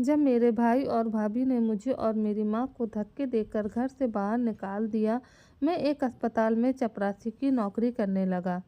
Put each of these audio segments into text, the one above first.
जब मेरे भाई और भाभी ने मुझे और मेरी माँ को धक्के देकर घर से बाहर निकाल दिया, मैं एक अस्पताल में चपरासी की नौकरी करने लगा।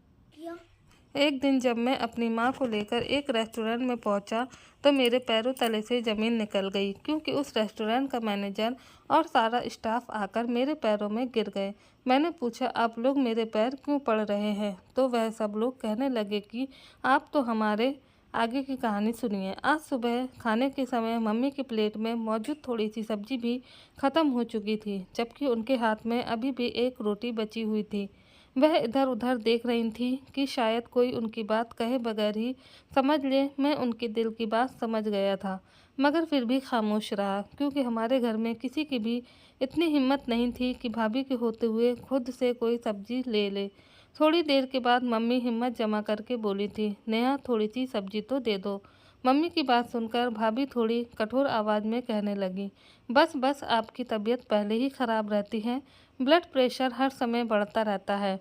एक दिन जब मैं अपनी माँ को लेकर एक रेस्टोरेंट में पहुँचा तो मेरे पैरों तले से ज़मीन निकल गई, क्योंकि उस रेस्टोरेंट का मैनेजर और सारा स्टाफ आकर मेरे पैरों में गिर गए। मैंने पूछा, आप लोग मेरे पैर क्यों पड़ रहे हैं? तो वह सब लोग कहने लगे कि आप तो हमारे आगे की कहानी सुनिए। आज सुबह खाने के समय मम्मी की प्लेट में मौजूद थोड़ी सी सब्जी भी ख़त्म हो चुकी थी, जबकि उनके हाथ में अभी भी एक रोटी बची हुई थी। वह इधर उधर देख रही थी कि शायद कोई उनकी बात कहे बगैर ही समझ ले। मैं उनके दिल की बात समझ गया था, मगर फिर भी खामोश रहा, क्योंकि हमारे घर में किसी की भी इतनी हिम्मत नहीं थी कि भाभी के होते हुए खुद से कोई सब्जी ले ले। थोड़ी देर के बाद मम्मी हिम्मत जमा करके बोली थी, नेहा थोड़ी सी सब्जी तो दे दो। मम्मी की बात सुनकर भाभी थोड़ी कठोर आवाज़ में कहने लगी, बस बस, आपकी तबीयत पहले ही ख़राब रहती है, ब्लड प्रेशर हर समय बढ़ता रहता है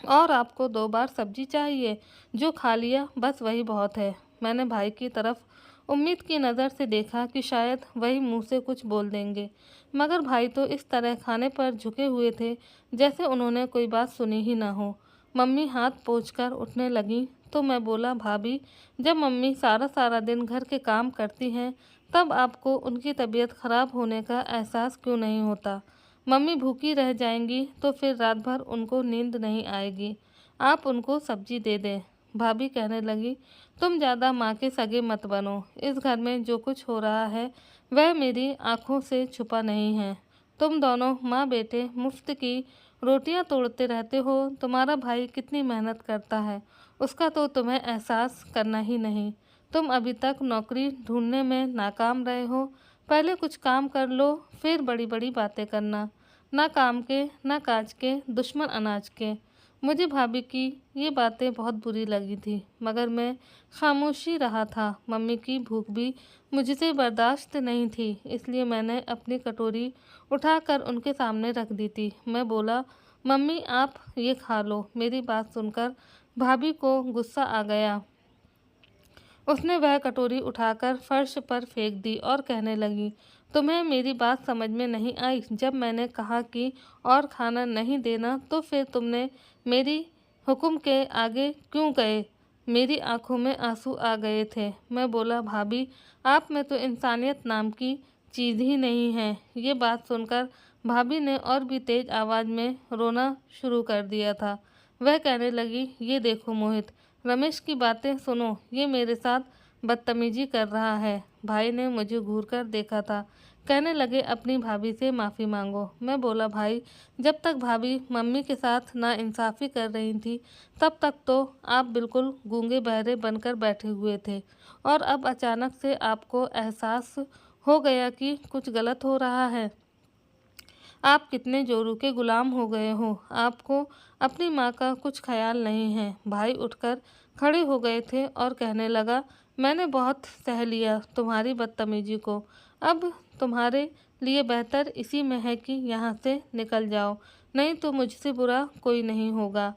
और आपको 2 बार सब्जी चाहिए, जो खा लिया बस वही बहुत है। मैंने भाई की तरफ उम्मीद की नज़र से देखा कि शायद वही मुंह से कुछ बोल देंगे, मगर भाई तो इस तरह खाने पर झुके हुए थे जैसे उन्होंने कोई बात सुनी ही ना हो। मम्मी हाथ पोंछकर उठने लगी तो मैं बोला, भाभी, जब मम्मी सारा सारा दिन घर के काम करती हैं तब आपको उनकी तबीयत ख़राब होने का एहसास क्यों नहीं होता? मम्मी भूखी रह जाएंगी तो फिर रात भर उनको नींद नहीं आएगी, आप उनको सब्जी दे दें। भाभी कहने लगी, तुम ज़्यादा माँ के सगे मत बनो, इस घर में जो कुछ हो रहा है वह मेरी आँखों से छुपा नहीं है। तुम दोनों माँ बेटे मुफ्त की रोटियां तोड़ते रहते हो, तुम्हारा भाई कितनी मेहनत करता है उसका तो तुम्हें एहसास करना ही नहीं। तुम अभी तक नौकरी ढूंढने में नाकाम रहे हो, पहले कुछ काम कर लो, फिर बड़ी बड़ी बातें करना। ना काम के ना काज के, दुश्मन अनाज के। मुझे भाभी की ये बातें बहुत बुरी लगी थी, मगर मैं खामोशी रहा था। मम्मी की भूख भी मुझसे बर्दाश्त नहीं थी, इसलिए मैंने अपनी कटोरी उठाकर उनके सामने रख दी थी। मैं बोला, मम्मी आप ये खा लो। मेरी बात सुनकर भाभी को गुस्सा आ गया। उसने वह कटोरी उठाकर फर्श पर फेंक दी और कहने लगी, तुम्हें मेरी बात समझ में नहीं आई? जब मैंने कहा कि और खाना नहीं देना तो फिर तुमने मेरी हुक्म के आगे क्यों गए? मेरी आंखों में आंसू आ गए थे। मैं बोला, भाभी, आप में तो इंसानियत नाम की चीज़ ही नहीं है। ये बात सुनकर भाभी ने और भी तेज़ आवाज़ में रोना शुरू कर दिया था। वह कहने लगी, ये देखो मोहित, रमेश की बातें सुनो, ये मेरे साथ बदतमीजी कर रहा है। भाई ने मुझे घूरकर देखा था। कहने लगे, अपनी भाभी से माफ़ी मांगो। मैं बोला, भाई, जब तक भाभी मम्मी के साथ नाइंसाफ़ी कर रही थी तब तक तो आप बिल्कुल गूंगे बहरे बनकर बैठे हुए थे, और अब अचानक से आपको एहसास हो गया कि कुछ गलत हो रहा है। आप कितने जोरों के गुलाम हो गए हो, आपको अपनी माँ का कुछ ख्याल नहीं है। भाई उठकर खड़े हो गए थे और कहने लगा, मैंने बहुत सह लिया तुम्हारी बदतमीजी को, अब तुम्हारे लिए बेहतर इसी में है कि यहाँ से निकल जाओ, नहीं तो मुझसे बुरा कोई नहीं होगा।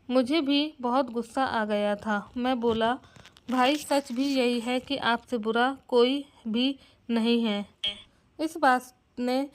मुझे भी बहुत गुस्सा आ गया था। मैं बोला, भाई, सच भी यही है कि आपसे बुरा कोई भी नहीं है। इस बात ने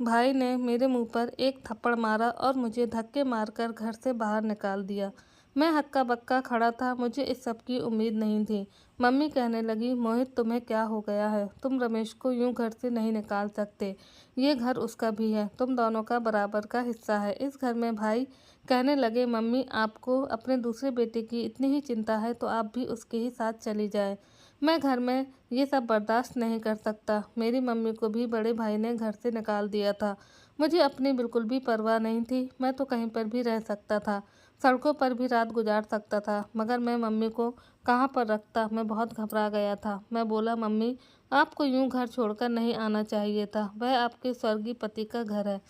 भाई ने मेरे मुंह पर एक थप्पड़ मारा और मुझे धक्के मारकर घर से बाहर निकाल दिया। मैं हक्का बक्का खड़ा था, मुझे इस सब की उम्मीद नहीं थी। मम्मी कहने लगी, मोहित, तुम्हें क्या हो गया है? तुम रमेश को यूं घर से नहीं निकाल सकते, ये घर उसका भी है, तुम दोनों का बराबर का हिस्सा है इस घर में। भाई कहने लगे, मम्मी, आपको अपने दूसरे बेटे की इतनी ही चिंता है तो आप भी उसके ही साथ चली जाए। मैं घर में ये सब बर्दाश्त नहीं कर सकता। मेरी मम्मी को भी बड़े भाई ने घर से निकाल दिया था। मुझे अपनी बिल्कुल भी परवाह नहीं थी, मैं तो कहीं पर भी रह सकता था, सड़कों पर भी रात गुजार सकता था, मगर मैं मम्मी को कहाँ पर रखता? मैं बहुत घबरा गया था। मैं बोला, मम्मी, आपको यूं घर छोड़कर नहीं आना चाहिए था, वह आपके स्वर्गीय पति का घर है,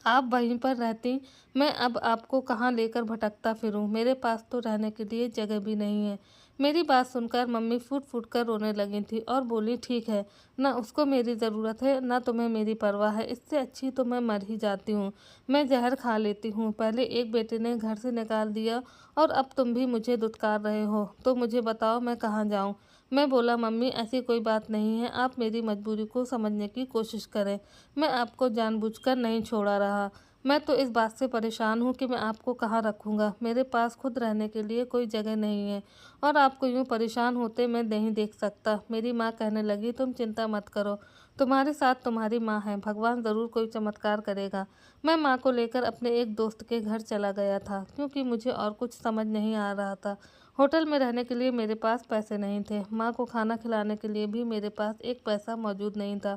आप वहीं पर रहती, मैं अब आपको कहाँ लेकर भटकता फिरूं? मेरे पास तो रहने के लिए जगह भी नहीं है। मेरी बात सुनकर मम्मी फूट फूट कर रोने लगी थी और बोली, ठीक है, ना उसको मेरी ज़रूरत है ना तुम्हें मेरी परवाह है, इससे अच्छी तो मैं मर ही जाती हूँ, मैं जहर खा लेती हूँ। पहले एक बेटे ने घर से निकाल दिया और अब तुम भी मुझे दुत्कार रहे हो, तो मुझे बताओ मैं कहाँ जाऊँ? मैं बोला, मम्मी ऐसी कोई बात नहीं है, आप मेरी मजबूरी को समझने की कोशिश करें। मैं आपको जानबूझकर नहीं छोड़ा रहा। मैं तो इस बात से परेशान हूँ कि मैं आपको कहाँ रखूँगा। मेरे पास खुद रहने के लिए कोई जगह नहीं है और आपको यूँ परेशान होते मैं नहीं देख सकता। मेरी माँ कहने लगी, तुम चिंता मत करो, तुम्हारे साथ तुम्हारी माँ है, भगवान ज़रूर कोई चमत्कार करेगा। मैं माँ को लेकर अपने एक दोस्त के घर चला गया था क्योंकि मुझे और कुछ समझ नहीं आ रहा था। होटल में रहने के लिए मेरे पास पैसे नहीं थे। माँ को खाना खिलाने के लिए भी मेरे पास एक पैसा मौजूद नहीं था।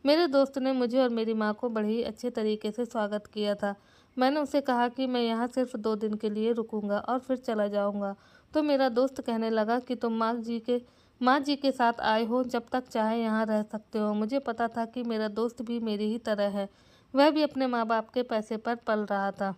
मेरे दोस्त ने मुझे और मेरी माँ को बड़े ही अच्छे तरीके से स्वागत किया था। मैंने उसे कहा कि मैं यहाँ सिर्फ 2 दिन के लिए रुकूंगा और फिर चला जाऊँगा। तो मेरा दोस्त कहने लगा कि तुम माँ जी के साथ आए हो, जब तक चाहे यहाँ रह सकते हो। मुझे पता था कि मेरा दोस्त भी मेरी ही तरह है, वह भी अपने माँ बाप के पैसे पर पल रहा था।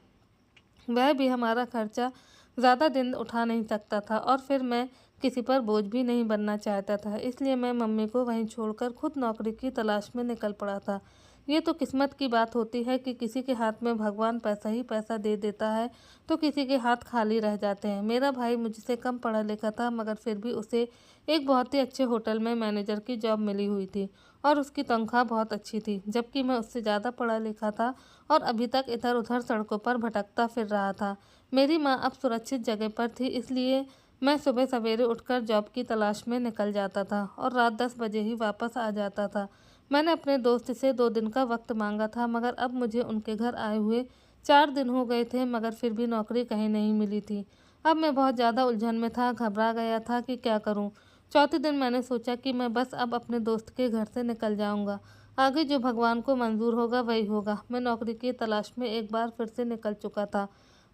वह भी हमारा खर्चा ज़्यादा दिन उठा नहीं सकता था और फिर मैं किसी पर बोझ भी नहीं बनना चाहता था। इसलिए मैं मम्मी को वहीं छोड़कर खुद नौकरी की तलाश में निकल पड़ा था। ये तो किस्मत की बात होती है कि किसी के हाथ में भगवान पैसा ही पैसा दे देता है तो किसी के हाथ खाली रह जाते हैं। मेरा भाई मुझसे कम पढ़ा लिखा था, मगर फिर भी उसे एक बहुत ही अच्छे होटल में मैनेजर की जॉब मिली हुई थी और उसकी तनख्वाह बहुत अच्छी थी, जबकि मैं उससे ज़्यादा पढ़ा लिखा था और अभी तक इधर उधर सड़कों पर भटकता फिर रहा था। मेरी माँ अब सुरक्षित जगह पर थी, इसलिए मैं सुबह सवेरे उठकर जॉब की तलाश में निकल जाता था और रात 10 बजे ही वापस आ जाता था। मैंने अपने दोस्त से 2 दिन का वक्त मांगा था, मगर अब मुझे उनके घर आए हुए 4 दिन हो गए थे, मगर फिर भी नौकरी कहीं नहीं मिली थी। अब मैं बहुत ज़्यादा उलझन में था, घबरा गया था कि क्या करूं। चौथे दिन मैंने सोचा कि मैं बस अब अपने दोस्त के घर से निकल जाऊंगा। आगे जो भगवान को मंजूर होगा वही होगा। मैं नौकरी की तलाश में एक बार फिर से निकल चुका था।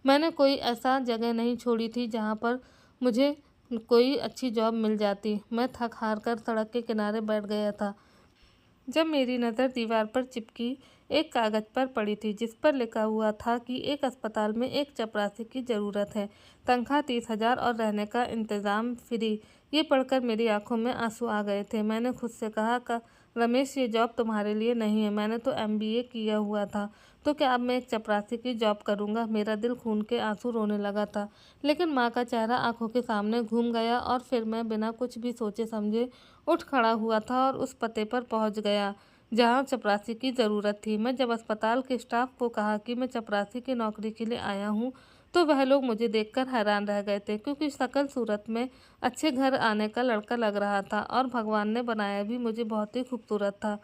मैंने कोई ऐसा जगह नहीं छोड़ी थी जहाँ पर मुझे कोई अच्छी जॉब मिल जाती। मैं थक हार कर सड़क के किनारे बैठ गया था जब मेरी नज़र दीवार पर चिपकी एक कागज़ पर पड़ी थी, जिस पर लिखा हुआ था कि एक अस्पताल में एक चपरासी की ज़रूरत है, तनख्वाह 30,000 और रहने का इंतज़ाम फ्री। ये पढ़कर मेरी आंखों में आंसू आ गए थे। मैंने खुद से कहा, रमेश, ये जॉब तुम्हारे लिए नहीं है। मैंने तो MBA किया हुआ था, तो क्या अब मैं एक चपरासी की जॉब करूँगा? मेरा दिल खून के आंसू रोने लगा था, लेकिन माँ का चेहरा आंखों के सामने घूम गया और फिर मैं बिना कुछ भी सोचे समझे उठ खड़ा हुआ था और उस पते पर पहुंच गया जहां चपरासी की ज़रूरत थी। मैं जब अस्पताल के स्टाफ को कहा कि मैं चपरासी की नौकरी के लिए आया हूं, तो वह लोग मुझे देखकर हैरान रह गए थे, क्योंकि शक्ल सूरत में अच्छे घर आने का लड़का लग रहा था और भगवान ने बनाया भी मुझे बहुत ही खूबसूरत था।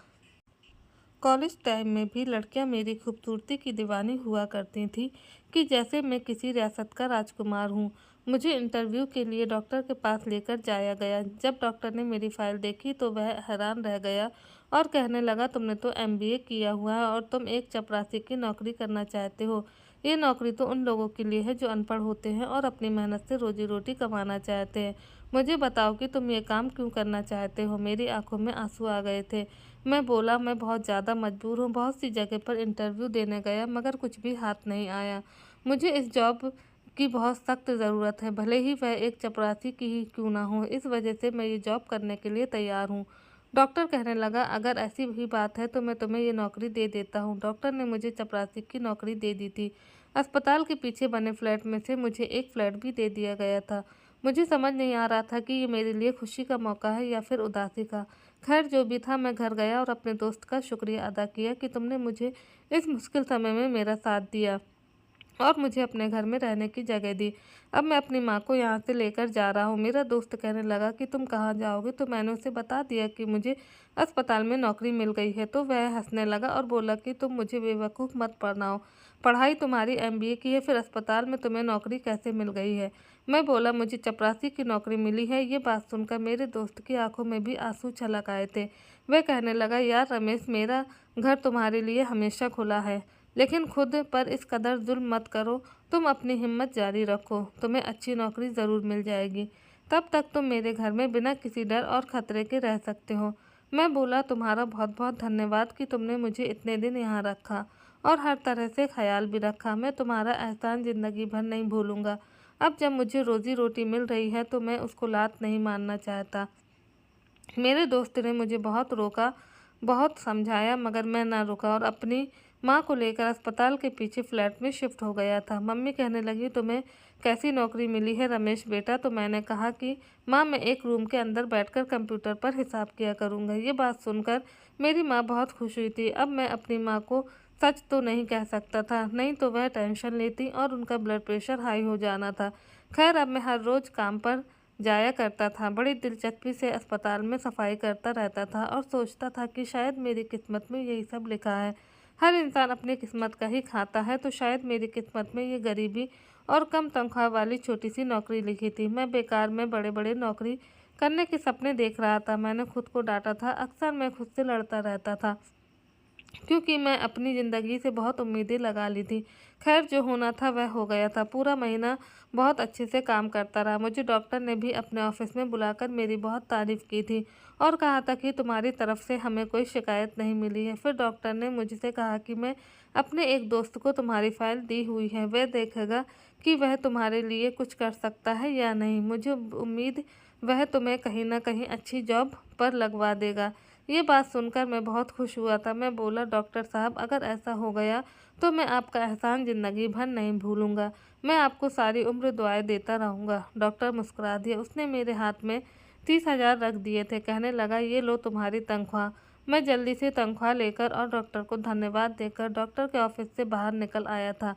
कॉलेज टाइम में भी लड़कियां मेरी खूबसूरती की दीवानी हुआ करती थीं कि जैसे मैं किसी रियासत का राजकुमार हूँ। मुझे इंटरव्यू के लिए डॉक्टर के पास लेकर जाया गया। जब डॉक्टर ने मेरी फाइल देखी तो वह हैरान रह गया और कहने लगा, तुमने तो MBA किया हुआ है और तुम एक चपरासी की नौकरी करना चाहते हो। ये नौकरी तो उन लोगों के लिए है जो अनपढ़ होते हैं और अपनी मेहनत से रोजी रोटी कमाना चाहते हैं। मुझे बताओ कि तुम ये काम क्यों करना चाहते हो? मेरी आंखों में आंसू आ गए थे। मैं बोला, मैं बहुत ज़्यादा मजबूर हूँ। बहुत सी जगह पर इंटरव्यू देने गया, मगर कुछ भी हाथ नहीं आया। मुझे इस जॉब की बहुत सख्त ज़रूरत है, भले ही वह एक चपरासी की ही क्यों ना हो। इस वजह से मैं ये जॉब करने के लिए तैयार हूँ। डॉक्टर कहने लगा, अगर ऐसी ही बात है तो मैं तुम्हें ये नौकरी दे देता हूँ। डॉक्टर ने मुझे चपरासी की नौकरी दे दी थी। अस्पताल के पीछे बने फ्लैट में से मुझे एक फ्लैट भी दे दिया गया था। मुझे समझ नहीं आ रहा था कि ये मेरे लिए खुशी का मौका है या फिर उदासी का। खैर, जो भी था, मैं घर गया और अपने दोस्त का शुक्रिया अदा किया कि तुमने मुझे इस मुश्किल समय में मेरा साथ दिया और मुझे अपने घर में रहने की जगह दी। अब मैं अपनी माँ को यहाँ से लेकर जा रहा हूँ। मेरा दोस्त कहने लगा कि तुम कहाँ जाओगे? तो मैंने उसे बता दिया कि मुझे अस्पताल में नौकरी मिल गई है। तो वह हंसने लगा और बोला कि तुम मुझे बेवकूफ़ मत बनाओ। पढ़ाई तुम्हारी MBA की है, फिर अस्पताल में तुम्हें नौकरी कैसे मिल गई है? मैं बोला, मुझे चपरासी की नौकरी मिली है। ये बात सुनकर मेरे दोस्त की आंखों में भी आंसू छलक आए थे। वह कहने लगा, यार रमेश, मेरा घर तुम्हारे लिए हमेशा खुला है, लेकिन खुद पर इस कदर जुल्म मत करो। तुम अपनी हिम्मत जारी रखो, तुम्हें अच्छी नौकरी ज़रूर मिल जाएगी। तब तक तुम मेरे घर में बिना किसी डर और ख़तरे के रह सकते हो। मैं बोला, तुम्हारा बहुत बहुत धन्यवाद कि तुमने मुझे इतने दिन यहाँ रखा और हर तरह से ख्याल भी रखा। मैं तुम्हारा एहसान ज़िंदगी भर नहीं भूलूँगा। अब जब मुझे रोज़ी रोटी मिल रही है तो मैं उसको लात नहीं मानना चाहता। मेरे दोस्त ने मुझे बहुत रोका, बहुत समझाया, मगर मैं ना रुका और अपनी माँ को लेकर अस्पताल के पीछे फ्लैट में शिफ्ट हो गया था। मम्मी कहने लगी, तुम्हें कैसी नौकरी मिली है रमेश बेटा? तो मैंने कहा कि माँ, मैं एक रूम के अंदर बैठकर कंप्यूटर पर हिसाब किया करूँगा। ये बात सुनकर मेरी माँ बहुत खुश हुई थी। अब मैं अपनी माँ को सच तो नहीं कह सकता था, नहीं तो वह टेंशन लेती और उनका ब्लड प्रेशर हाई हो जाना था। खैर, अब मैं हर रोज़ काम पर जाया करता था। बड़ी दिलचस्पी से अस्पताल में सफाई करता रहता था और सोचता था कि शायद मेरी किस्मत में यही सब लिखा है। हर इंसान अपनी किस्मत का ही खाता है, तो शायद मेरी किस्मत में ये गरीबी और कम तनख्वाह वाली छोटी सी नौकरी लिखी थी। मैं बेकार में बड़े बड़े नौकरी करने के सपने देख रहा था। मैंने खुद को डांटा था। अक्सर मैं खुद से लड़ता रहता था, क्योंकि मैं अपनी ज़िंदगी से बहुत उम्मीदें लगा ली थी। खैर, जो होना था वह हो गया था। पूरा महीना बहुत अच्छे से काम करता रहा। मुझे डॉक्टर ने भी अपने ऑफिस में बुलाकर मेरी बहुत तारीफ़ की थी और कहा था कि तुम्हारी तरफ से हमें कोई शिकायत नहीं मिली है। फिर डॉक्टर ने मुझसे कहा कि मैं अपने एक दोस्त को तुम्हारी फ़ाइल दी हुई है, वह देखेगा कि वह तुम्हारे लिए कुछ कर सकता है या नहीं। मुझे उम्मीद वह तुम्हें कहीं ना कहीं अच्छी जॉब पर लगवा देगा। ये बात सुनकर मैं बहुत खुश हुआ था। मैं बोला, डॉक्टर साहब, अगर ऐसा हो गया तो मैं आपका एहसान ज़िंदगी भर नहीं भूलूंगा। मैं आपको सारी उम्र दुआएं देता रहूँगा। डॉक्टर मुस्कुरा दिया। उसने मेरे हाथ में 30,000 रख दिए थे। कहने लगा, ये लो तुम्हारी तनख्वाह। मैं जल्दी से तनख्वाह लेकर और डॉक्टर को धन्यवाद देकर डॉक्टर के ऑफिस से बाहर निकल आया था।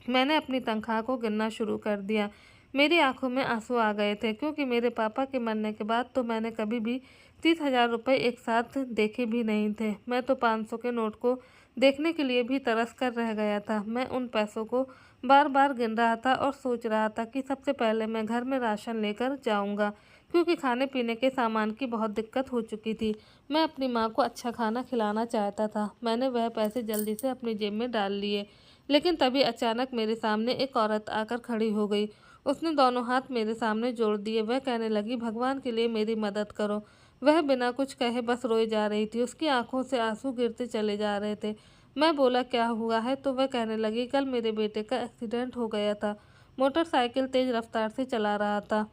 मैंने अपनी तनख्वाह को गिनना शुरू कर दिया। मेरी आंखों में आंसू आ गए थे, क्योंकि मेरे पापा के मरने के बाद तो मैंने कभी भी 30,000 रुपये एक साथ देखे भी नहीं थे। मैं तो 500 के नोट को देखने के लिए भी तरस कर रह गया था। मैं उन पैसों को बार बार गिन रहा था और सोच रहा था कि सबसे पहले मैं घर में राशन लेकर जाऊंगा, क्योंकि खाने पीने के सामान की बहुत दिक्कत हो चुकी थी। मैं अपनी माँ को अच्छा खाना खिलाना चाहता था। मैंने वह पैसे जल्दी से अपनी जेब में डाल लिए, लेकिन तभी अचानक मेरे सामने एक औरत आकर खड़ी हो गई। उसने दोनों हाथ मेरे सामने जोड़ दिए। वह कहने लगी, भगवान के लिए मेरी मदद करो। वह बिना कुछ कहे बस रोई जा रही थी। उसकी आंखों से आंसू गिरते चले जा रहे थे। मैं बोला, क्या हुआ है? तो वह कहने लगी, कल मेरे बेटे का एक्सीडेंट हो गया था। मोटरसाइकिल तेज रफ्तार से चला रहा था।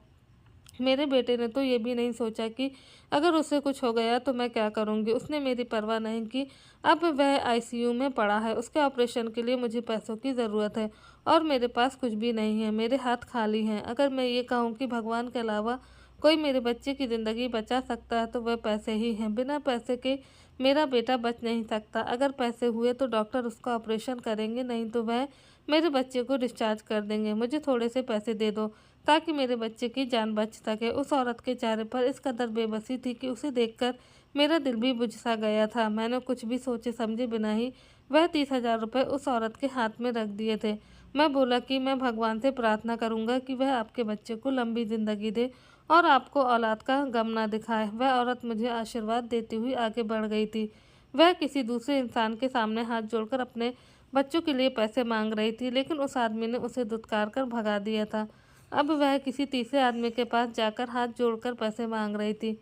मेरे बेटे ने तो ये भी नहीं सोचा कि अगर उसे कुछ हो गया तो मैं क्या करूँगी। उसने मेरी परवाह नहीं की। अब वह आईसीयू में पड़ा है। उसके ऑपरेशन के लिए मुझे पैसों की ज़रूरत है और मेरे पास कुछ भी नहीं है। मेरे हाथ खाली हैं। अगर मैं ये कहूँ कि भगवान के अलावा कोई मेरे बच्चे की ज़िंदगी बचा सकता है तो वह पैसे ही हैं। बिना पैसे के मेरा बेटा बच नहीं सकता। अगर पैसे हुए तो डॉक्टर उसका ऑपरेशन करेंगे, नहीं तो वह मेरे बच्चे को डिस्चार्ज कर देंगे। मुझे थोड़े से पैसे दे दो ताकि मेरे बच्चे की जान बच सके। उस औरत के चेहरे पर इस कदर बेबसी थी कि उसे देखकर मेरा दिल भी बुझ सा गया था। मैंने कुछ भी सोचे समझे बिना ही वह 30,000 रुपये उस औरत के हाथ में रख दिए थे। मैं बोला कि मैं भगवान से प्रार्थना करूंगा कि वह आपके बच्चे को लंबी ज़िंदगी दे और आपको औलाद का गम ना दिखाए। वह औरत मुझे आशीर्वाद देती हुई आगे बढ़ गई थी। वह किसी दूसरे इंसान के सामने हाथ जोड़कर अपने बच्चों के लिए पैसे मांग रही थी, लेकिन उस आदमी ने उसे धुतकार कर भगा दिया था। अब वह किसी तीसरे आदमी के पास जाकर हाथ जोड़कर पैसे मांग रही थी,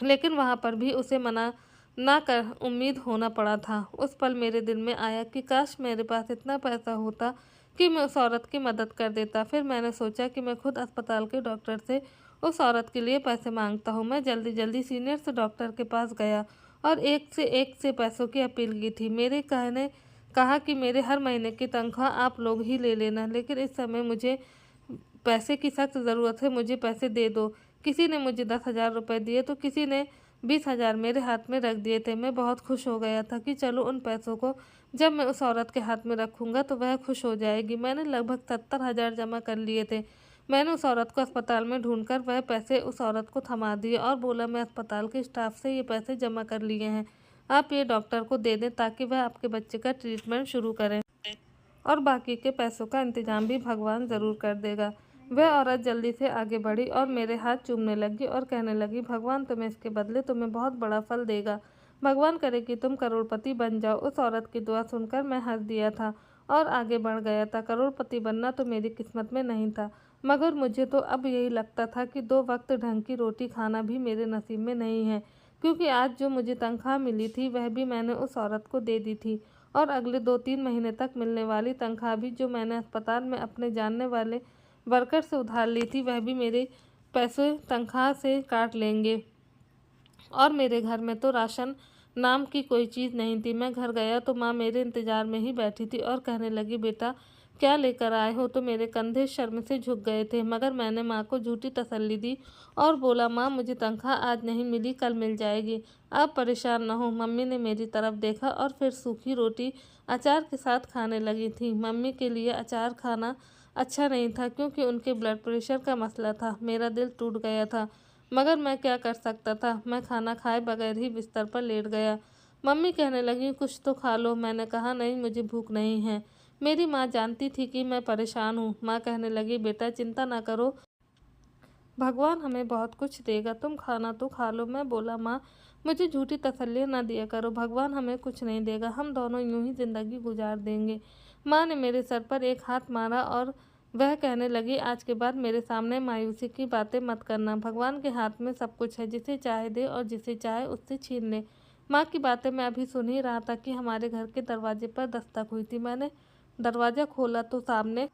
लेकिन वहाँ पर भी उसे मना ना कर उम्मीद होना पड़ा था। उस पल मेरे दिल में आया कि काश मेरे पास इतना पैसा होता कि मैं उस औरत की मदद कर देता। फिर मैंने सोचा कि मैं खुद अस्पताल के डॉक्टर से उस औरत के लिए पैसे मांगता हूँ। मैं जल्दी जल्दी सीनियर से डॉक्टर के पास गया और एक से पैसों की अपील की थी। मेरे कहने कहा कि मेरे हर महीने की तनख्वाह आप लोग ही ले लेना, लेकिन इस समय मुझे पैसे की सख्त ज़रूरत है। मुझे पैसे दे दो। किसी ने मुझे 10,000 रुपये दिए तो किसी ने 20,000 मेरे हाथ में रख दिए थे। मैं बहुत खुश हो गया था कि चलो उन पैसों को जब मैं उस औरत के हाथ में रखूँगा तो वह खुश हो जाएगी। मैंने लगभग 70,000 जमा कर लिए थे। मैंने उस औरत को अस्पताल में ढूंढकर वह पैसे उस औरत को थमा दिए और बोला, मैं अस्पताल के स्टाफ से ये पैसे जमा कर लिए हैं, आप ये डॉक्टर को दे दें ताकि वह आपके बच्चे का ट्रीटमेंट शुरू करें और बाकी के पैसों का इंतजाम भी भगवान ज़रूर कर देगा। वह औरत जल्दी से आगे बढ़ी और मेरे हाथ चूमने लगी और कहने लगी, भगवान तुम्हें इसके बदले तुम्हें बहुत बड़ा फल देगा। भगवान करे कि तुम करोड़पति बन जाओ। उस औरत की दुआ सुनकर मैं हंस दिया था और आगे बढ़ गया था। करोड़पति बनना तो मेरी किस्मत में नहीं था, मगर मुझे तो अब यही लगता था कि 2 वक्त ढंग की रोटी खाना भी मेरे नसीब में नहीं है, क्योंकि आज जो मुझे तनख्वाह मिली थी वह भी मैंने उस औरत को दे दी थी और अगले 2-3 महीने तक मिलने वाली तनख्वाह भी जो मैंने अस्पताल में अपने जानने वाले वर्कर से उधार ली थी वह भी मेरे पैसे तनख्वाह से काट लेंगे और मेरे घर में तो राशन नाम की कोई चीज़ नहीं थी। मैं घर गया तो माँ मेरे इंतज़ार में ही बैठी थी और कहने लगी, बेटा क्या लेकर आए हो? तो मेरे कंधे शर्म से झुक गए थे, मगर मैंने माँ को झूठी तसल्ली दी और बोला, माँ मुझे तनख्वाह आज नहीं मिली, कल मिल जाएगी, आप परेशान न हो। मम्मी ने मेरी तरफ देखा और फिर सूखी रोटी अचार के साथ खाने लगी थी। मम्मी के लिए अचार खाना अच्छा नहीं था क्योंकि उनके ब्लड प्रेशर का मसला था। मेरा दिल टूट गया था, मगर मैं क्या कर सकता था। मैं खाना खाए बगैर ही बिस्तर पर लेट गया। मम्मी कहने लगी, कुछ तो खा लो। मैंने कहा, नहीं मुझे भूख नहीं है। मेरी माँ जानती थी कि मैं परेशान हूँ। माँ कहने लगी, बेटा चिंता ना करो, भगवान हमें बहुत कुछ देगा, तुम खाना तो खा लो। मैं बोला, माँ मुझे झूठी तसल्ली ना दिया करो, भगवान हमें कुछ नहीं देगा, हम दोनों यूं ही ज़िंदगी गुजार देंगे। माँ ने मेरे सर पर एक हाथ मारा और वह कहने लगी, आज के बाद मेरे सामने मायूसी की बातें मत करना, भगवान के हाथ में सब कुछ है, जिसे चाहे दे और जिसे चाहे उससे छीन ले। माँ की बातें मैं अभी सुन ही रहा था कि हमारे घर के दरवाजे पर दस्तक हुई थी। मैंने दरवाज़ा खोला तो सामने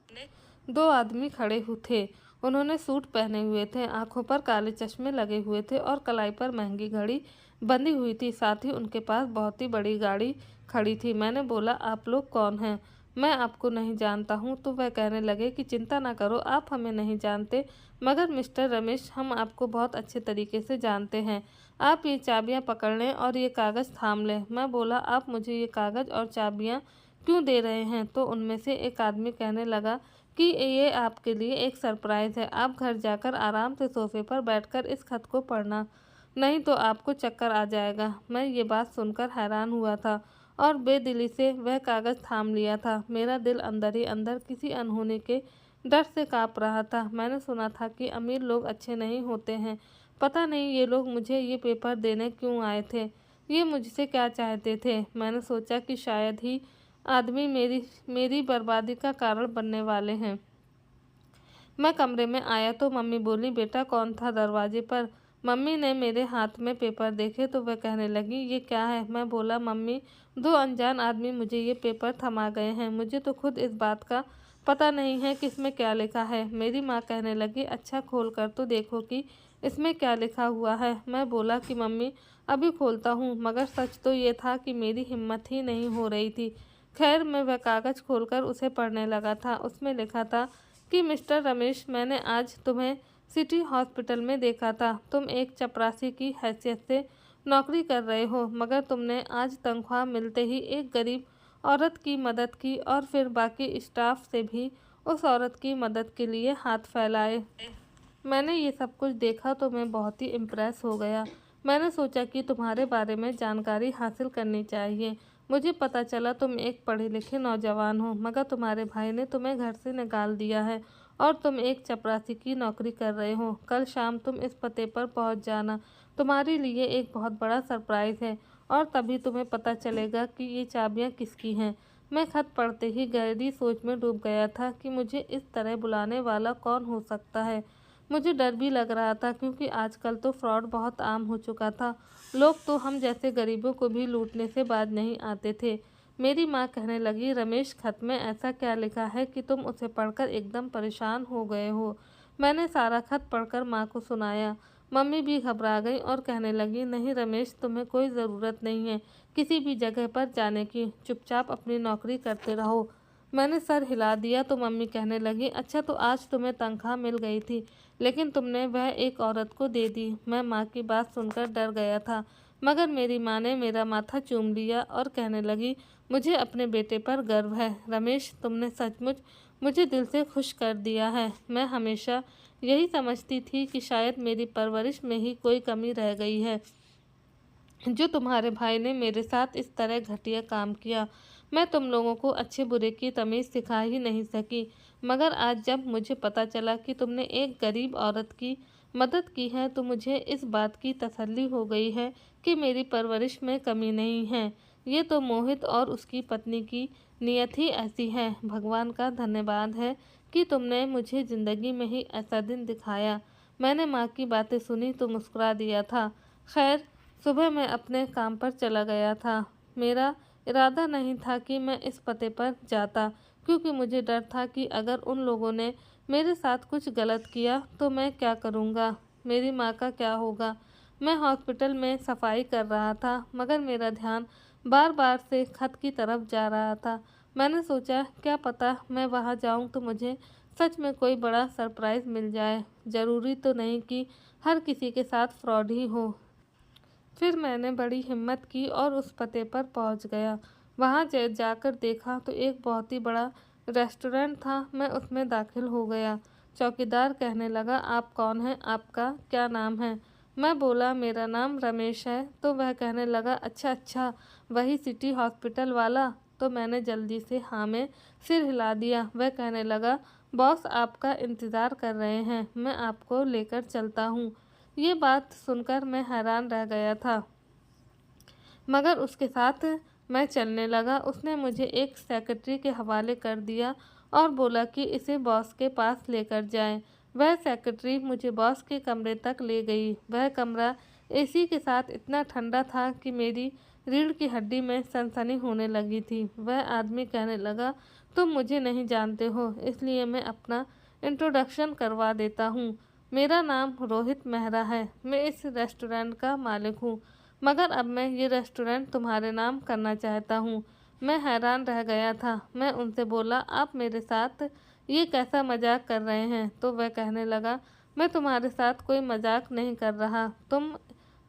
दो आदमी खड़े हुए थे। उन्होंने सूट पहने हुए थे, आंखों पर काले चश्मे लगे हुए थे और कलाई पर महंगी घड़ी बंधी हुई थी। साथ ही उनके पास बहुत ही बड़ी गाड़ी खड़ी थी। मैंने बोला, आप लोग कौन हैं? मैं आपको नहीं जानता हूँ। तो वह कहने लगे कि चिंता ना करो, आप हमें नहीं जानते, मगर मिस्टर रमेश हम आपको बहुत अच्छे तरीके से जानते हैं। आप ये चाबियाँ पकड़ लें और ये कागज़ थाम लें। मैं बोला, आप मुझे ये कागज़ और चाबियाँ क्यों दे रहे हैं? तो उनमें से एक आदमी कहने लगा कि ये आपके लिए एक सरप्राइज़ है, आप घर जाकर आराम से सोफे पर बैठकर इस खत को पढ़ना, नहीं तो आपको चक्कर आ जाएगा। मैं ये बात सुनकर हैरान हुआ था और बेदिली से वह कागज़ थाम लिया था। मेरा दिल अंदर ही अंदर किसी अनहोनी के डर से काँप रहा था। मैंने सुना था कि अमीर लोग अच्छे नहीं होते हैं। पता नहीं ये लोग मुझे ये पेपर देने क्यों आए थे, ये मुझसे क्या चाहते थे। मैंने सोचा कि शायद ही आदमी मेरी बर्बादी का कारण बनने वाले हैं। मैं कमरे में आया तो मम्मी बोली, बेटा कौन था दरवाजे पर? मम्मी ने मेरे हाथ में पेपर देखे तो वह कहने लगी, ये क्या है? मैं बोला, मम्मी दो अनजान आदमी मुझे ये पेपर थमा गए हैं, मुझे तो खुद इस बात का पता नहीं है कि इसमें क्या लिखा है। मेरी माँ कहने लगी, अच्छा खोल कर तो देखो कि इसमें क्या लिखा हुआ है। मैं बोला कि मम्मी अभी खोलता हूँ, मगर सच तो ये था कि मेरी हिम्मत ही नहीं हो रही थी। खैर मैं वह कागज़ खोलकर उसे पढ़ने लगा था। उसमें लिखा था कि मिस्टर रमेश, मैंने आज तुम्हें सिटी हॉस्पिटल में देखा था। तुम एक चपरासी की हैसियत से नौकरी कर रहे हो, मगर तुमने आज तनख्वाह मिलते ही एक गरीब औरत की मदद की और फिर बाकी स्टाफ से भी उस औरत की मदद के लिए हाथ फैलाए। मैंने ये सब कुछ देखा तो मैं बहुत ही इम्प्रेस हो गया। मैंने सोचा कि तुम्हारे बारे में जानकारी हासिल करनी चाहिए। मुझे पता चला तुम एक पढ़े लिखे नौजवान हो, मगर तुम्हारे भाई ने तुम्हें घर से निकाल दिया है और तुम एक चपरासी की नौकरी कर रहे हो। कल शाम तुम इस पते पर पहुंच जाना, तुम्हारे लिए एक बहुत बड़ा सरप्राइज़ है और तभी तुम्हें पता चलेगा कि ये चाबियां किसकी हैं। मैं खत पढ़ते ही गहरी सोच में डूब गया था कि मुझे इस तरह बुलाने वाला कौन हो सकता है। मुझे डर भी लग रहा था क्योंकि आजकल तो फ्रॉड बहुत आम हो चुका था। लोग तो हम जैसे गरीबों को भी लूटने से बाज नहीं आते थे। मेरी माँ कहने लगी, रमेश खत में ऐसा क्या लिखा है कि तुम उसे पढ़कर एकदम परेशान हो गए हो? मैंने सारा खत पढ़कर माँ को सुनाया। मम्मी भी घबरा गई और कहने लगी, नहीं रमेश, तुम्हें कोई ज़रूरत नहीं है किसी भी जगह पर जाने की, चुपचाप अपनी नौकरी करते रहो। मैंने सर हिला दिया तो मम्मी कहने लगी, अच्छा तो आज तुम्हें तनख्वाह मिल गई थी, लेकिन तुमने वह एक औरत को दे दी। मैं माँ की बात सुनकर डर गया था, मगर मेरी माँ ने मेरा माथा चूम लिया और कहने लगी, मुझे अपने बेटे पर गर्व है रमेश, तुमने सचमुच मुझे दिल से खुश कर दिया है। मैं हमेशा यही समझती थी कि शायद मेरी परवरिश में ही कोई कमी रह गई है, जो तुम्हारे भाई ने मेरे साथ इस तरह घटिया काम किया। मैं तुम लोगों को अच्छे बुरे की तमीज़ सिखा ही नहीं सकी, मगर आज जब मुझे पता चला कि तुमने एक गरीब औरत की मदद की है तो मुझे इस बात की तसल्ली हो गई है कि मेरी परवरिश में कमी नहीं है। ये तो मोहित और उसकी पत्नी की नीयत ही ऐसी है। भगवान का धन्यवाद है कि तुमने मुझे ज़िंदगी में ही ऐसा दिन दिखाया। मैंने माँ की बातें सुनी तो मुस्कुरा दिया था। खैर सुबह मैं अपने काम पर चला गया था। मेरा इरादा नहीं था कि मैं इस पते पर जाता, क्योंकि मुझे डर था कि अगर उन लोगों ने मेरे साथ कुछ गलत किया तो मैं क्या करूँगा, मेरी माँ का क्या होगा। मैं हॉस्पिटल में सफाई कर रहा था, मगर मेरा ध्यान बार बार से खत की तरफ जा रहा था। मैंने सोचा, क्या पता मैं वहाँ जाऊँ तो मुझे सच में कोई बड़ा सरप्राइज़ मिल जाए। ज़रूरी तो नहीं कि हर किसी के साथ फ्रॉड ही हो। फिर मैंने बड़ी हिम्मत की और उस पते पर पहुंच गया। वहां जाकर देखा तो एक बहुत ही बड़ा रेस्टोरेंट था। मैं उसमें दाखिल हो गया। चौकीदार कहने लगा, आप कौन हैं, आपका क्या नाम है? मैं बोला, मेरा नाम रमेश है। तो वह कहने लगा, अच्छा अच्छा, वही सिटी हॉस्पिटल वाला। तो मैंने जल्दी से हाँ में सिर हिला दिया। वह कहने लगा, बॉस आपका इंतज़ार कर रहे हैं, मैं आपको लेकर चलता हूँ। ये बात सुनकर मैं हैरान रह गया था, मगर उसके साथ मैं चलने लगा। उसने मुझे एक सेक्रेटरी के हवाले कर दिया और बोला कि इसे बॉस के पास लेकर जाएं। वह सेक्रेटरी मुझे बॉस के कमरे तक ले गई। वह कमरा एसी के साथ इतना ठंडा था कि मेरी रीढ़ की हड्डी में सनसनी होने लगी थी। वह आदमी कहने लगा, तुम मुझे नहीं जानते हो, इसलिए मैं अपना इंट्रोडक्शन करवा देता हूँ। मेरा नाम रोहित मेहरा है। मैं इस रेस्टोरेंट का मालिक हूँ, मगर अब मैं ये रेस्टोरेंट तुम्हारे नाम करना चाहता हूँ। मैं हैरान रह गया था। मैं उनसे बोला, आप मेरे साथ ये कैसा मजाक कर रहे हैं? तो वह कहने लगा, मैं तुम्हारे साथ कोई मजाक नहीं कर रहा। तुम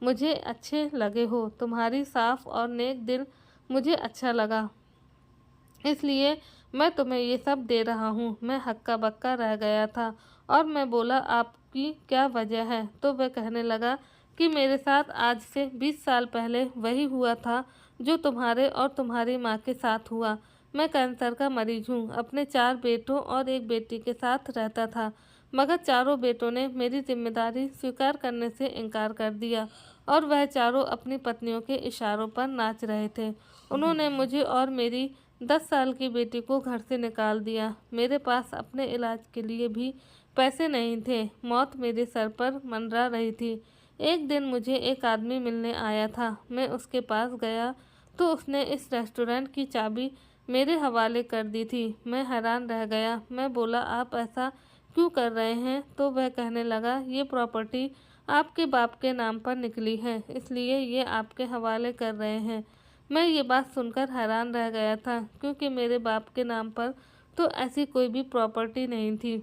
मुझे अच्छे लगे हो। तुम्हारी साफ और नेक दिल मुझे अच्छा लगा, इसलिए मैं तुम्हें ये सब दे रहा हूँ। मैं हक्का बक्का रह गया था और मैं बोला, आपकी क्या वजह है? तो वह कहने लगा कि मेरे साथ आज से 20 साल पहले वही हुआ था जो तुम्हारे और तुम्हारी माँ के साथ हुआ। मैं कैंसर का मरीज हूँ। अपने 4 बेटों और एक बेटी के साथ रहता था, मगर चारों बेटों ने मेरी जिम्मेदारी स्वीकार करने से इनकार कर दिया और वह चारों अपनी पत्नियों के इशारों पर नाच रहे थे। उन्होंने मुझे और मेरी 10 साल की बेटी को घर से निकाल दिया। मेरे पास अपने इलाज के लिए भी पैसे नहीं थे। मौत मेरे सर पर मंडरा रही थी। एक दिन मुझे एक आदमी मिलने आया था। मैं उसके पास गया तो उसने इस रेस्टोरेंट की चाबी मेरे हवाले कर दी थी। मैं हैरान रह गया। मैं बोला, आप ऐसा क्यों कर रहे हैं? तो वह कहने लगा, ये प्रॉपर्टी आपके बाप के नाम पर निकली है, इसलिए ये आपके हवाले कर रहे हैं। मैं ये बात सुनकर हैरान रह गया था, क्योंकि मेरे बाप के नाम पर तो ऐसी कोई भी प्रॉपर्टी नहीं थी।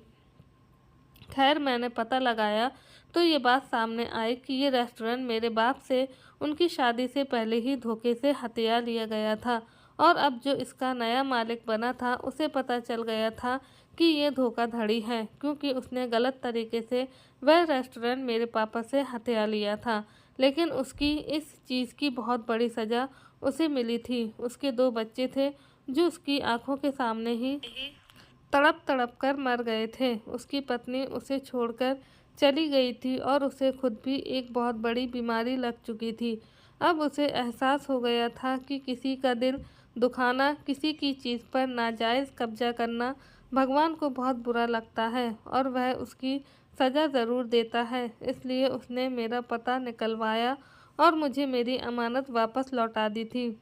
खैर, मैंने पता लगाया तो ये बात सामने आई कि ये रेस्टोरेंट मेरे बाप से उनकी शादी से पहले ही धोखे से हथिया लिया गया था और अब जो इसका नया मालिक बना था उसे पता चल गया था कि ये धोखाधड़ी है, क्योंकि उसने गलत तरीके से वह रेस्टोरेंट मेरे पापा से हथिया लिया था। लेकिन उसकी इस चीज़ की बहुत बड़ी सज़ा उसे मिली थी। उसके 2 बच्चे थे जो उसकी आंखों के सामने ही तड़प तड़प कर मर गए थे। उसकी पत्नी उसे छोड़कर चली गई थी और उसे खुद भी एक बहुत बड़ी बीमारी लग चुकी थी। अब उसे एहसास हो गया था कि किसी का दिल दुखाना, किसी की चीज़ पर नाजायज़ कब्जा करना भगवान को बहुत बुरा लगता है और वह उसकी सज़ा ज़रूर देता है। इसलिए उसने मेरा पता निकलवाया और मुझे मेरी अमानत वापस लौटा दी थी।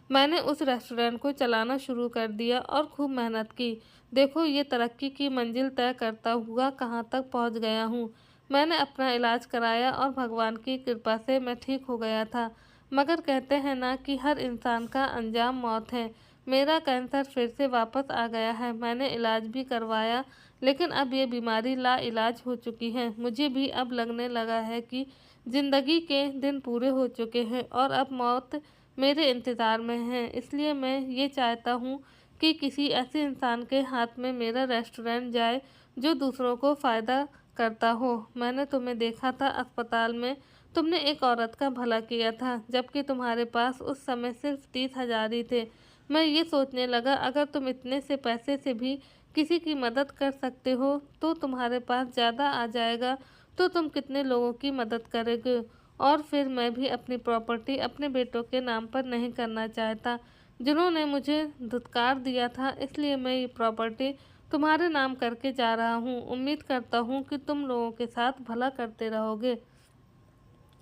मैंने उस रेस्टोरेंट को चलाना शुरू कर दिया और खूब मेहनत की। देखो, ये तरक्की की मंजिल तय करता हुआ कहाँ तक पहुँच गया हूँ। मैंने अपना इलाज कराया और भगवान की कृपा से मैं ठीक हो गया था। मगर कहते हैं ना कि हर इंसान का अंजाम मौत है। मेरा कैंसर फिर से वापस आ गया है। मैंने इलाज भी करवाया, लेकिन अब ये बीमारी लाइलाज हो चुकी है। मुझे भी अब लगने लगा है कि ज़िंदगी के दिन पूरे हो चुके हैं और अब मौत मेरे इंतज़ार में है। इसलिए मैं ये चाहता हूँ कि किसी ऐसे इंसान के हाथ में मेरा रेस्टोरेंट जाए जो दूसरों को फ़ायदा करता हो। मैंने तुम्हें देखा था अस्पताल में, तुमने एक औरत का भला किया था, जबकि तुम्हारे पास उस समय सिर्फ 30,000 ही थे। मैं ये सोचने लगा, अगर तुम इतने से पैसे से भी किसी की मदद कर सकते हो तो तुम्हारे पास ज़्यादा आ जाएगा तो तुम कितने लोगों की मदद करोगे। और फिर मैं भी अपनी प्रॉपर्टी अपने बेटों के नाम पर नहीं करना चाहता, जिन्होंने मुझे धुतकार दिया था। इसलिए मैं ये प्रॉपर्टी तुम्हारे नाम करके जा रहा हूँ। उम्मीद करता हूँ कि तुम लोगों के साथ भला करते रहोगे।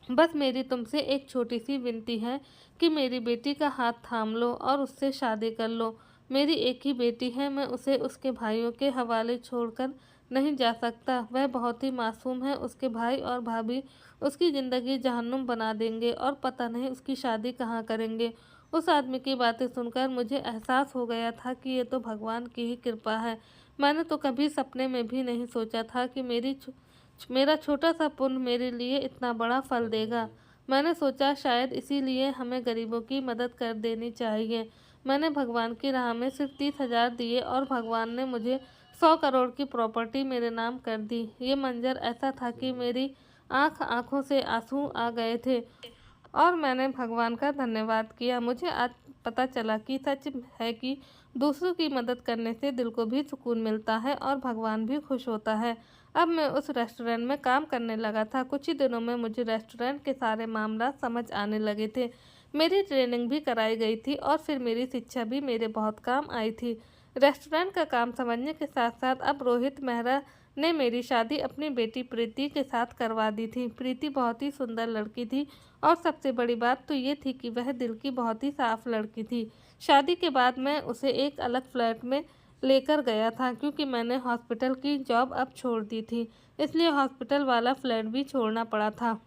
बस मेरी तुमसे एक छोटी सी विनती है कि मेरी बेटी का हाथ थाम लो और उससे शादी कर लो। मेरी एक ही बेटी है, मैं उसे उसके भाइयों के हवाले छोड़कर नहीं जा सकता। वह बहुत ही मासूम है। उसके भाई और भाभी उसकी ज़िंदगी जहन्नुम बना देंगे और पता नहीं उसकी शादी कहाँ करेंगे। उस आदमी की बातें सुनकर मुझे एहसास हो गया था कि ये तो भगवान की ही कृपा है। मैंने तो कभी सपने में भी नहीं सोचा था कि मेरा छोटा सा पुण्य मेरे लिए इतना बड़ा फल देगा। मैंने सोचा शायद इसीलिए हमें गरीबों की मदद कर देनी चाहिए। मैंने भगवान की राह में सिर्फ 30,000 दिए और भगवान ने मुझे 100 करोड़ की प्रॉपर्टी मेरे नाम कर दी। ये मंजर ऐसा था कि मेरी आँखों से आंसू आ गए थे और मैंने भगवान का धन्यवाद किया। मुझे आज पता चला कि सच है कि दूसरों की मदद करने से दिल को भी सुकून मिलता है और भगवान भी खुश होता है। अब मैं उस रेस्टोरेंट में काम करने लगा था। कुछ ही दिनों में मुझे रेस्टोरेंट के सारे मामला समझ आने लगे थे। मेरी ट्रेनिंग भी कराई गई थी और फिर मेरी शिक्षा भी मेरे बहुत काम आई थी। रेस्टोरेंट का काम समझने के साथ साथ अब रोहित मेहरा ने मेरी शादी अपनी बेटी प्रीति के साथ करवा दी थी। प्रीति बहुत ही सुंदर लड़की थी और सबसे बड़ी बात तो ये थी कि वह दिल की बहुत ही साफ लड़की थी। शादी के बाद मैं उसे एक अलग फ्लैट में लेकर गया था क्योंकि मैंने हॉस्पिटल की जॉब अब छोड़ दी थी, इसलिए हॉस्पिटल वाला फ्लैट भी छोड़ना पड़ा था।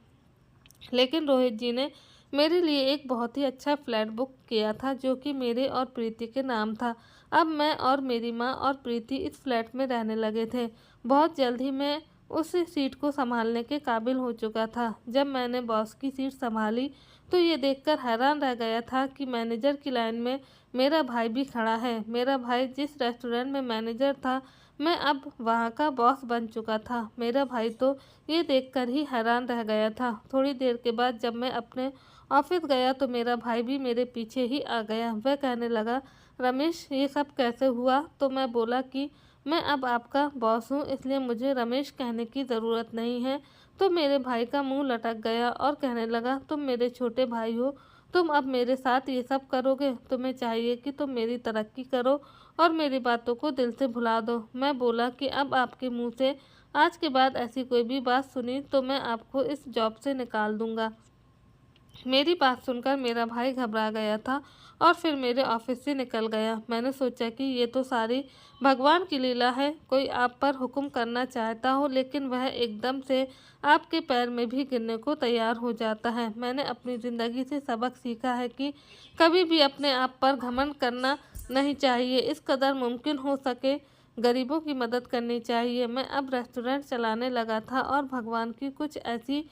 लेकिन रोहित जी ने मेरे लिए एक बहुत ही अच्छा फ्लैट बुक किया था जो कि मेरे और प्रीति के नाम था। अब मैं और मेरी माँ और प्रीति इस फ्लैट में रहने लगे थे। बहुत जल्द ही मैं उस सीट को संभालने के काबिल हो चुका था। जब मैंने बॉस की सीट संभाली तो ये देखकर हैरान रह गया था कि मैनेजर की लाइन में मेरा भाई भी खड़ा है। मेरा भाई जिस रेस्टोरेंट में मैनेजर था, मैं अब वहाँ का बॉस बन चुका था। मेरा भाई तो ये देखकर ही हैरान रह गया था। थोड़ी देर के बाद जब मैं अपने ऑफिस गया तो मेरा भाई भी मेरे पीछे ही आ गया। वह कहने लगा, रमेश ये सब कैसे हुआ? तो मैं बोला कि मैं अब आपका बॉस हूँ, इसलिए मुझे रमेश कहने की ज़रूरत नहीं है। तो मेरे भाई का मुंह लटक गया और कहने लगा, तुम मेरे छोटे भाई हो, तुम अब मेरे साथ ये सब करोगे? तुम्हें चाहिए कि तुम मेरी तरक्की करो और मेरी बातों को दिल से भुला दो। मैं बोला कि अब आपके मुंह से आज के बाद ऐसी कोई भी बात सुनी तो मैं आपको इस जॉब से निकाल दूंगा। मेरी बात सुनकर मेरा भाई घबरा गया था और फिर मेरे ऑफिस से निकल गया। मैंने सोचा कि ये तो सारी भगवान की लीला है। कोई आप पर हुक्म करना चाहता हो लेकिन वह एकदम से आपके पैर में भी गिरने को तैयार हो जाता है। मैंने अपनी ज़िंदगी से सबक सीखा है कि कभी भी अपने आप पर घमंड करना नहीं चाहिए। इस कदर मुमकिन हो सके गरीबों की मदद करनी चाहिए। मैं अब रेस्टोरेंट चलाने लगा था और भगवान की कुछ ऐसी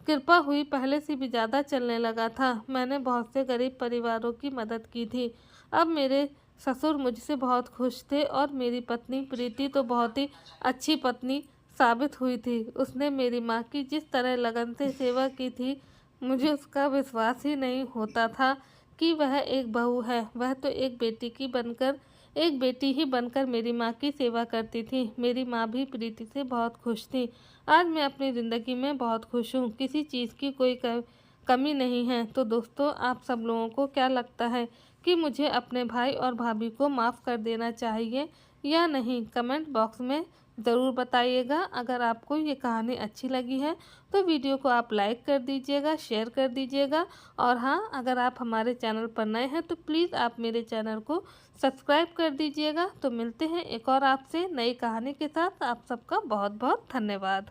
कृपा हुई, पहले से भी ज़्यादा चलने लगा था। मैंने बहुत से गरीब परिवारों की मदद की थी। अब मेरे ससुर मुझसे बहुत खुश थे और मेरी पत्नी प्रीति तो बहुत ही अच्छी पत्नी साबित हुई थी। उसने मेरी माँ की जिस तरह लगन से सेवा की थी, मुझे उसका विश्वास ही नहीं होता था कि वह एक बहू है। वह तो एक बेटी ही बनकर मेरी माँ की सेवा करती थी। मेरी माँ भी प्रीति से बहुत खुश थी। आज मैं अपनी ज़िंदगी में बहुत खुश हूँ। किसी चीज़ की कोई कमी नहीं है। तो दोस्तों, आप सब लोगों को क्या लगता है कि मुझे अपने भाई और भाभी को माफ़ कर देना चाहिए या नहीं? कमेंट बॉक्स में ज़रूर बताइएगा। अगर आपको ये कहानी अच्छी लगी है तो वीडियो को आप लाइक कर दीजिएगा, शेयर कर दीजिएगा और हाँ, अगर आप हमारे चैनल पर नए हैं तो प्लीज़ आप मेरे चैनल को सब्सक्राइब कर दीजिएगा। तो मिलते हैं एक और आपसे नई कहानी के साथ। आप सबका बहुत बहुत धन्यवाद।